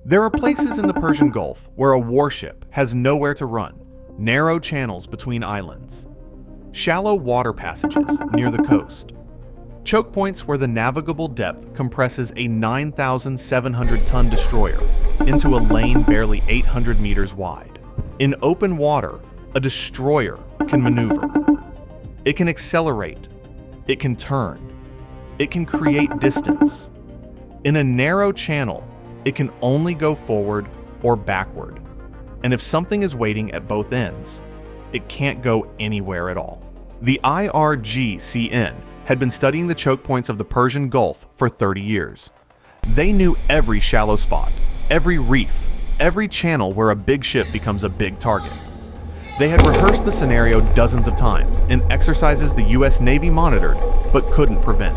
There are places in the Persian Gulf where a warship has nowhere to run, narrow channels between islands, shallow water passages near the coast, choke points where the navigable depth compresses a 9,700-ton destroyer into a lane barely 800 meters wide. In open water, a destroyer can maneuver. It can accelerate. It can turn. It can create distance. In a narrow channel, it can only go forward or backward. And if something is waiting at both ends, it can't go anywhere at all. The IRGCN had been studying the choke points of the Persian Gulf for 30 years. They knew every shallow spot, every reef, every channel where a big ship becomes a big target. They had rehearsed the scenario dozens of times in exercises the US Navy monitored but couldn't prevent.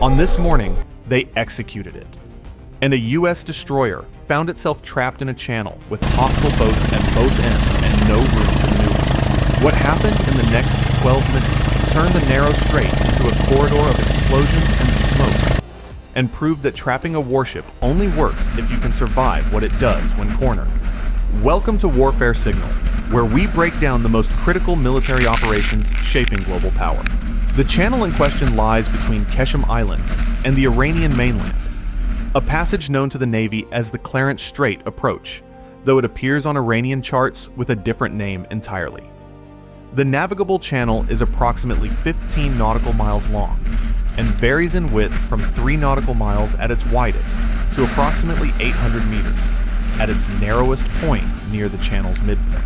On this morning, they executed it. And a US destroyer found itself trapped in a channel with hostile boats at both ends and no room to maneuver. What happened in the next 12 minutes turned the narrow strait into a corridor of explosions and smoke, and proved that trapping a warship only works if you can survive what it does when cornered. Welcome to Warfare Signal, where we break down the most critical military operations shaping global power. The channel in question lies between Qeshm Island and the Iranian mainland, a passage known to the Navy as the Clarence Strait approach, though it appears on Iranian charts with a different name entirely. The navigable channel is approximately 15 nautical miles long and varies in width from 3 nautical miles at its widest to approximately 800 meters at its narrowest point near the channel's midpoint.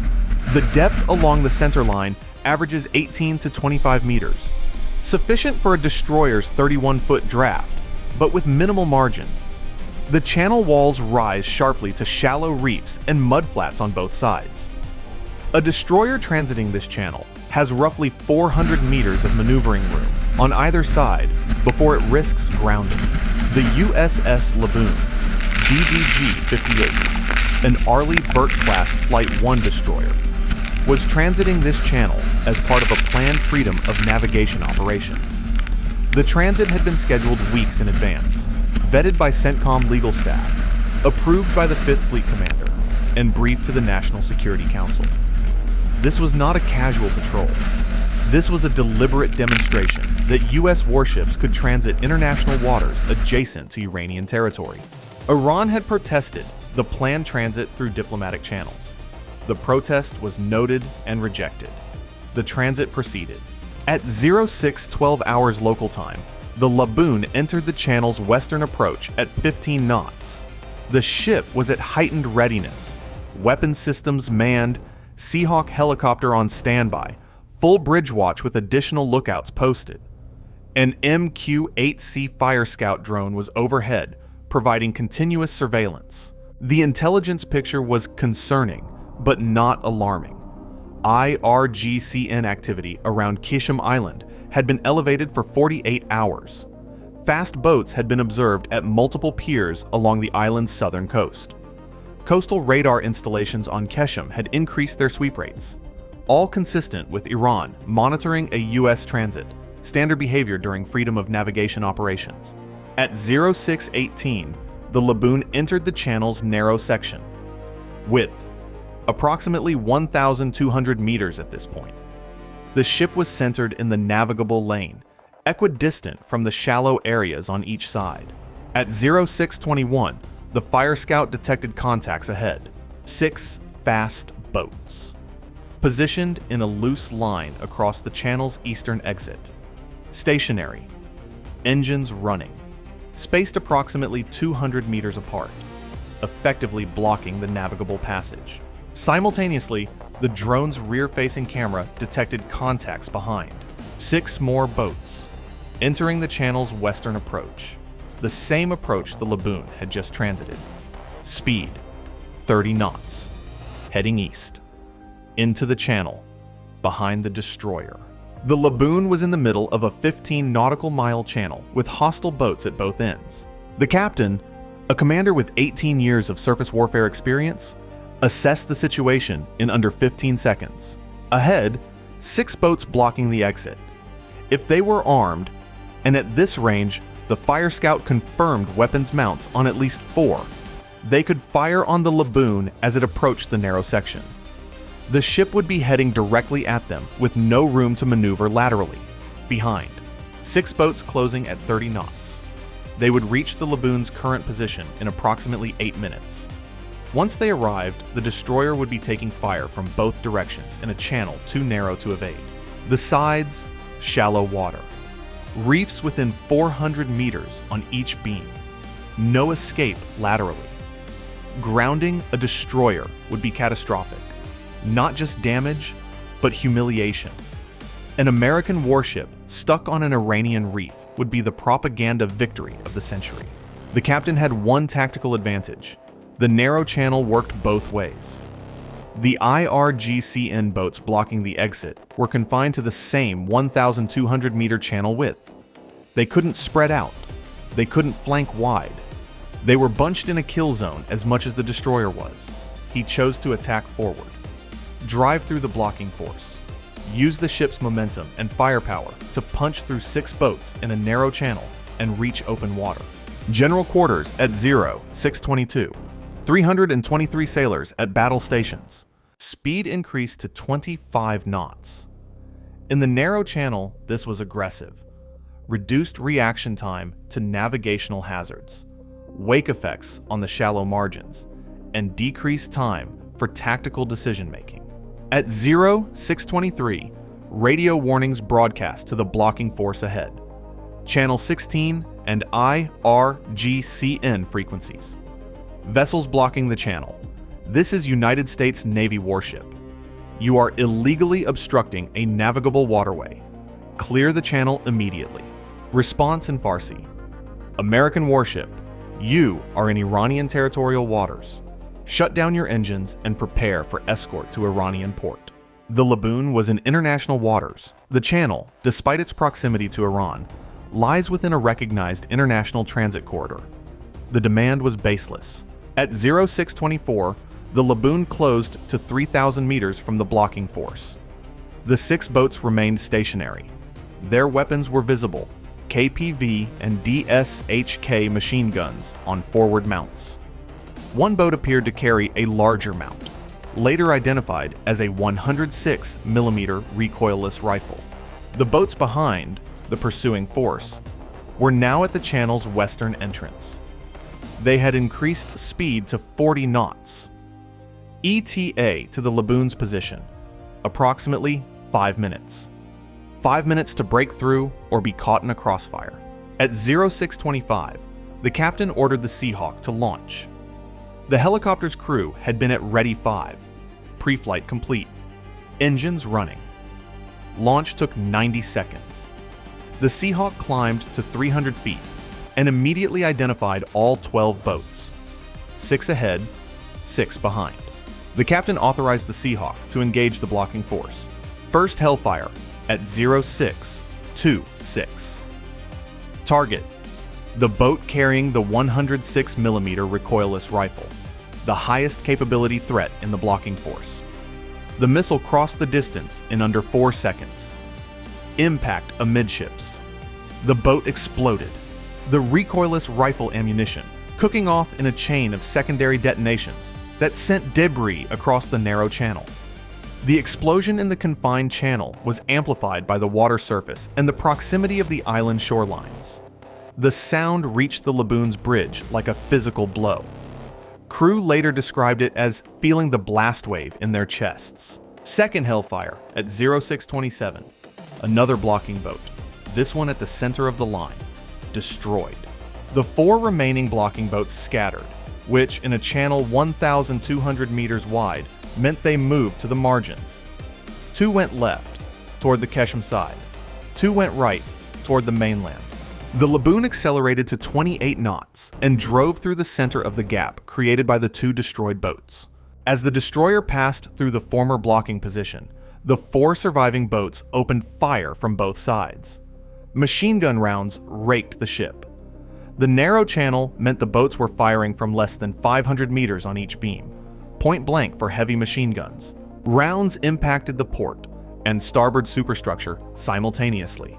The depth along the center line averages 18 to 25 meters, sufficient for a destroyer's 31-foot draft, but with minimal margin. The channel walls rise sharply to shallow reefs and mudflats on both sides. A destroyer transiting this channel has roughly 400 meters of maneuvering room on either side before it risks grounding. The USS Laboon, DDG-58, an Arleigh Burke-class Flight 1 destroyer, was transiting this channel as part of a planned freedom of navigation operation. The transit had been scheduled weeks in advance, vetted by CENTCOM legal staff, approved by the 5th Fleet Commander, and briefed to the National Security Council. This was not a casual patrol. This was a deliberate demonstration that U.S. warships could transit international waters adjacent to Iranian territory. Iran had protested the planned transit through diplomatic channels. The protest was noted and rejected. The transit proceeded. At 06:12 hours local time, the Laboon entered the channel's western approach at 15 knots. The ship was at heightened readiness, weapons systems manned, Seahawk helicopter on standby, full bridge watch with additional lookouts posted. An MQ-8C Fire Scout drone was overhead, providing continuous surveillance. The intelligence picture was concerning, but not alarming. IRGCN activity around Qeshm Island had been elevated for 48 hours. Fast boats had been observed at multiple piers along the island's southern coast. Coastal radar installations on Qeshm had increased their sweep rates, all consistent with Iran monitoring a U.S. transit, standard behavior during freedom of navigation operations. At 06:18, the Laboon entered the channel's narrow section. Width, approximately 1,200 meters at this point. The ship was centered in the navigable lane, equidistant from the shallow areas on each side. At 06:21, the Fire Scout detected contacts ahead. 6 fast boats, positioned in a loose line across the channel's eastern exit. Stationary, engines running, spaced approximately 200 meters apart, effectively blocking the navigable passage. Simultaneously, the drone's rear-facing camera detected contacts behind. 6 more boats, entering the channel's western approach, the same approach the Laboon had just transited. Speed, 30 knots, heading east, into the channel, behind the destroyer. The Laboon was in the middle of a 15 nautical mile channel with hostile boats at both ends. The captain, a commander with 18 years of surface warfare experience, assessed the situation in under 15 seconds. Ahead, 6 boats blocking the exit. If they were armed, and at this range, the Fire Scout confirmed weapons mounts on at least 4. They could fire on the Laboon as it approached the narrow section. The ship would be heading directly at them with no room to maneuver laterally. Behind, 6 boats closing at 30 knots. They would reach the Laboon's current position in approximately 8 minutes. Once they arrived, the destroyer would be taking fire from both directions in a channel too narrow to evade. The sides, shallow water. Reefs within 400 meters on each beam. No escape laterally. Grounding a destroyer would be catastrophic. Not just damage, but humiliation. An American warship stuck on an Iranian reef would be the propaganda victory of the century. The captain had one tactical advantage. The narrow channel worked both ways. The IRGCN boats blocking the exit were confined to the same 1,200-meter channel width. They couldn't spread out. They couldn't flank wide. They were bunched in a kill zone as much as the destroyer was. He chose to attack forward. Drive through the blocking force. Use the ship's momentum and firepower to punch through 6 boats in a narrow channel and reach open water. General quarters at 0622. 323 sailors at battle stations. Speed increased to 25 knots. In the narrow channel, this was aggressive. Reduced reaction time to navigational hazards, wake effects on the shallow margins, and decreased time for tactical decision-making. At 0623, radio warnings broadcast to the blocking force ahead. Channel 16 and IRGCN frequencies. Vessels blocking the channel. This is United States Navy warship. You are illegally obstructing a navigable waterway. Clear the channel immediately. Response in Farsi. American warship. You are in Iranian territorial waters. Shut down your engines and prepare for escort to Iranian port. The Laboon was in international waters. The channel, despite its proximity to Iran, lies within a recognized international transit corridor. The demand was baseless. At 0624, the Laboon closed to 3,000 meters from the blocking force. The 6 boats remained stationary. Their weapons were visible, KPV and DSHK machine guns on forward mounts. One boat appeared to carry a larger mount, later identified as a 106mm recoilless rifle. The boats behind, the pursuing force, were now at the channel's western entrance. They had increased speed to 40 knots. ETA to the Laboon's position, approximately 5 minutes. 5 minutes to break through or be caught in a crossfire. At 0625, the captain ordered the Seahawk to launch. The helicopter's crew had been at Ready 5, pre-flight complete, engines running. Launch took 90 seconds. The Seahawk climbed to 300 feet and immediately identified all 12 boats, 6 ahead, 6 behind. The captain authorized the Seahawk to engage the blocking force. First Hellfire at 0626. Target: the boat carrying the 106mm recoilless rifle, the highest capability threat in the blocking force. The missile crossed the distance in under 4 seconds. Impact amidships. The boat exploded. The recoilless rifle ammunition cooking off in a chain of secondary detonations that sent debris across the narrow channel. The explosion in the confined channel was amplified by the water surface and the proximity of the island shorelines. The sound reached the Laboon's bridge like a physical blow. Crew later described it as feeling the blast wave in their chests. Second Hellfire at 0627. Another blocking boat, this one at the center of the line, destroyed. The 4 remaining blocking boats scattered, which in a channel 1,200 meters wide meant they moved to the margins. 2 went left, toward the Qeshm side. 2 went right, toward the mainland. The Laboon accelerated to 28 knots and drove through the center of the gap created by the 2 destroyed boats. As the destroyer passed through the former blocking position, the 4 surviving boats opened fire from both sides. Machine gun rounds raked the ship. The narrow channel meant the boats were firing from less than 500 meters on each beam, point blank for heavy machine guns. Rounds impacted the port and starboard superstructure simultaneously.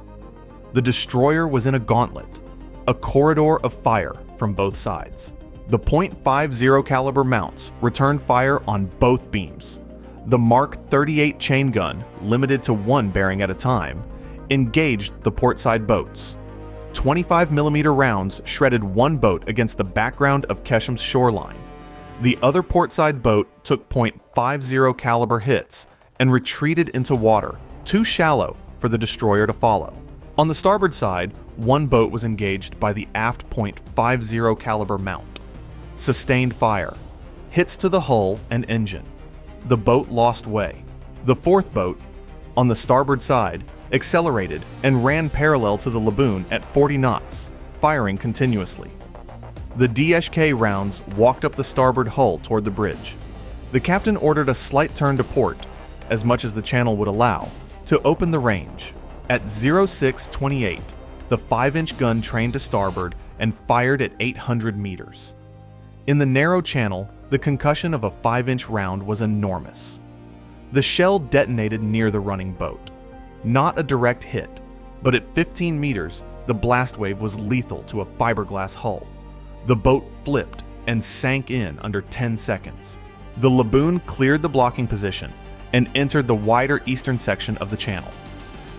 The destroyer was in a gauntlet, a corridor of fire from both sides. The .50 caliber mounts returned fire on both beams. The Mark 38 chain gun, limited to one bearing at a time, engaged the portside boats. 25mm rounds shredded one boat against the background of Qeshm's shoreline. The other portside boat took .50 caliber hits and retreated into water, too shallow for the destroyer to follow. On the starboard side, one boat was engaged by the aft .50 caliber mount. Sustained fire, hits to the hull and engine. The boat lost way. The fourth boat, on the starboard side, accelerated and ran parallel to the Laboon at 40 knots, firing continuously. The DSK rounds walked up the starboard hull toward the bridge. The captain ordered a slight turn to port, as much as the channel would allow, to open the range. At 0628, the 5-inch gun trained to starboard and fired at 800 meters. In the narrow channel, the concussion of a 5-inch round was enormous. The shell detonated near the running boat. Not a direct hit, but at 15 meters, the blast wave was lethal to a fiberglass hull. The boat flipped and sank in under 10 seconds. The Laboon cleared the blocking position and entered the wider eastern section of the channel.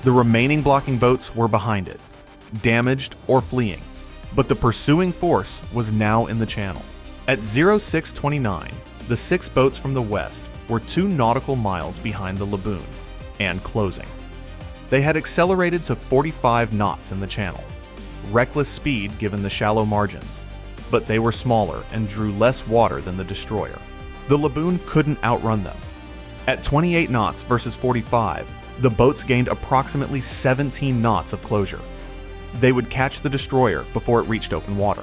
The remaining blocking boats were behind it, damaged or fleeing, but the pursuing force was now in the channel. At 0629, the 6 boats from the west were 2 nautical miles behind the Laboon and closing. They had accelerated to 45 knots in the channel, reckless speed given the shallow margins, but they were smaller and drew less water than the destroyer. The Laboon couldn't outrun them. At 28 knots versus 45, the boats gained approximately 17 knots of closure. They would catch the destroyer before it reached open water.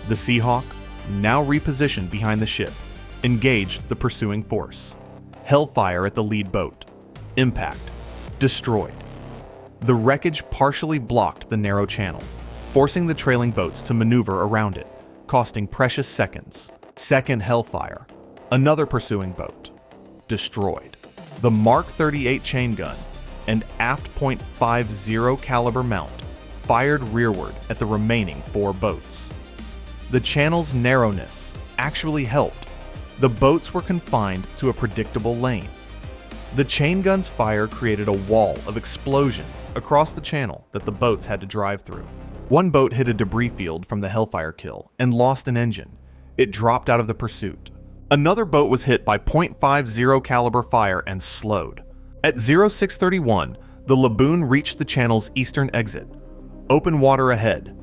The Seahawk, now repositioned behind the ship, engaged the pursuing force. Hellfire at the lead boat. Impact. Destroyed. The wreckage partially blocked the narrow channel, forcing the trailing boats to maneuver around it, costing precious seconds. Second Hellfire. Another pursuing boat. Destroyed. The Mark 38 chain gun and aft .50 caliber mount fired rearward at the remaining 4 boats. The channel's narrowness actually helped. The boats were confined to a predictable lane. The chain gun's fire created a wall of explosions across the channel that the boats had to drive through. One boat hit a debris field from the Hellfire kill and lost an engine. It dropped out of the pursuit. Another boat was hit by .50 caliber fire and slowed. At 0631, the Laboon reached the channel's eastern exit. Open water ahead.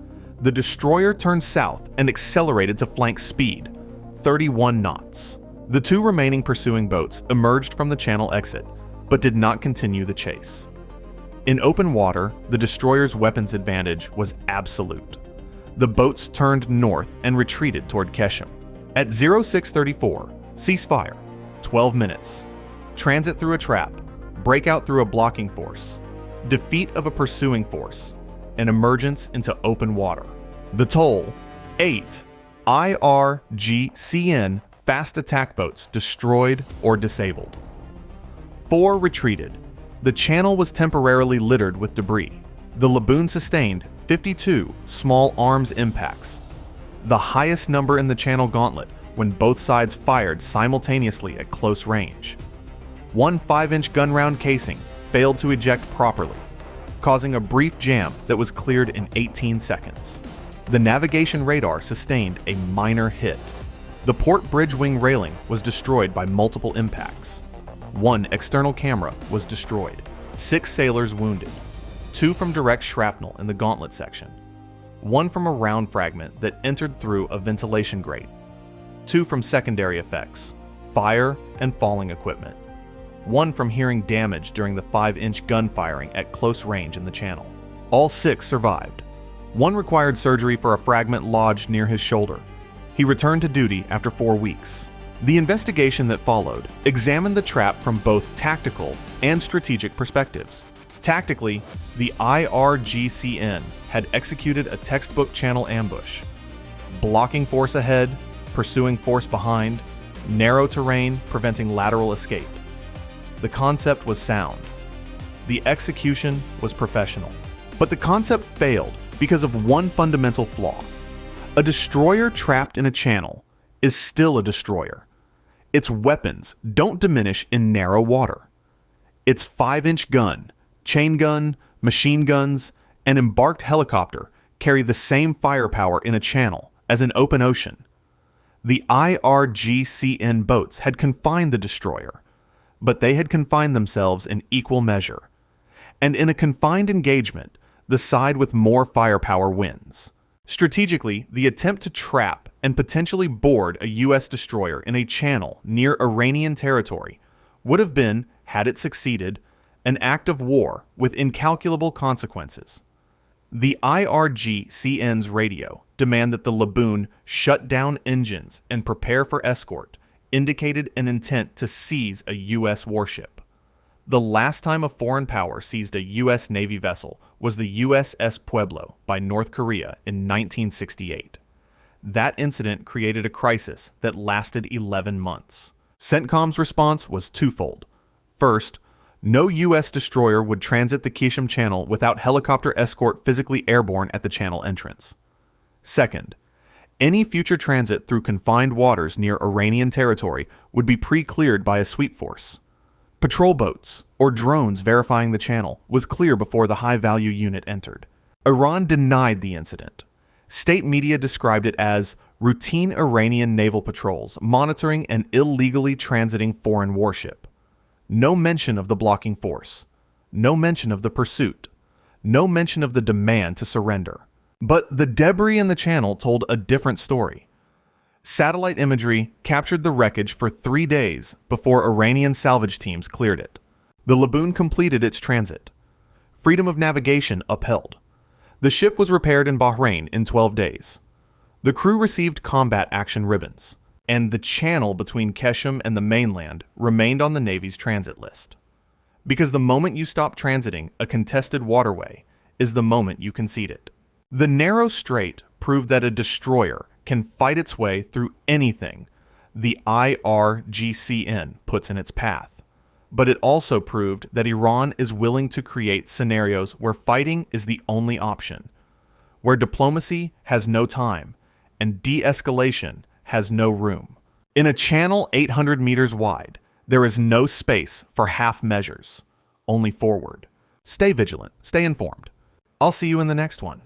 The destroyer turned south and accelerated to flank speed, 31 knots. The 2 remaining pursuing boats emerged from the channel exit, but did not continue the chase. In open water, the destroyer's weapons advantage was absolute. The boats turned north and retreated toward Qeshm. At 0634, ceasefire, 12 minutes. Transit through a trap, breakout through a blocking force, defeat of a pursuing force, and emergence into open water. The toll, 8 IRGCN fast attack boats destroyed or disabled. 4 retreated. The channel was temporarily littered with debris. The Laboon sustained 52 small arms impacts, the highest number in the channel gauntlet when both sides fired simultaneously at close range. One 5-inch gun round casing failed to eject properly, causing a brief jam that was cleared in 18 seconds. The navigation radar sustained a minor hit. The port bridge wing railing was destroyed by multiple impacts. 1 external camera was destroyed. 6 sailors wounded. 2 from direct shrapnel in the gauntlet section. 1 from a round fragment that entered through a ventilation grate. 2 from secondary effects, fire and falling equipment. 1 from hearing damage during the 5-inch gun firing at close range in the channel. All 6 survived. 1 required surgery for a fragment lodged near his shoulder. He returned to duty after 4 weeks. The investigation that followed examined the trap from both tactical and strategic perspectives. Tactically, the IRGCN had executed a textbook channel ambush. Blocking force ahead, pursuing force behind, narrow terrain preventing lateral escape. The concept was sound. The execution was professional. But the concept failed because of one fundamental flaw. A destroyer trapped in a channel is still a destroyer. Its weapons don't diminish in narrow water. Its 5-inch gun, chain gun, machine guns, and embarked helicopter carry the same firepower in a channel as an open ocean. The IRGCN boats had confined the destroyer, but they had confined themselves in equal measure. And in a confined engagement, the side with more firepower wins. Strategically, the attempt to trap and potentially board a U.S. destroyer in a channel near Iranian territory would have been, had it succeeded, an act of war with incalculable consequences. The IRGCN's radio demand that the Laboon shut down engines and prepare for escort indicated an intent to seize a U.S. warship. The last time a foreign power seized a U.S. Navy vessel was the USS Pueblo by North Korea in 1968. That incident created a crisis that lasted 11 months. CENTCOM's response was twofold. First, no U.S. destroyer would transit the Qeshm Channel without helicopter escort physically airborne at the channel entrance. Second, any future transit through confined waters near Iranian territory would be pre-cleared by a sweep force. Patrol boats or drones verifying the channel was clear before the high-value unit entered. Iran denied the incident. State media described it as routine Iranian naval patrols monitoring an illegally transiting foreign warship. No mention of the blocking force. No mention of the pursuit. No mention of the demand to surrender. But the debris in the channel told a different story. Satellite imagery captured the wreckage for 3 days before Iranian salvage teams cleared it. The Laboon completed its transit. Freedom of navigation upheld. The ship was repaired in Bahrain in 12 days. The crew received combat action ribbons, and the channel between Qeshm and the mainland remained on the Navy's transit list. Because the moment you stop transiting a contested waterway is the moment you concede it. The narrow strait proved that a destroyer can fight its way through anything the IRGCN puts in its path. But it also proved that Iran is willing to create scenarios where fighting is the only option, where diplomacy has no time and de-escalation has no room. In a channel 800 meters wide, there is no space for half measures, only forward. Stay vigilant, stay informed. I'll see you in the next one.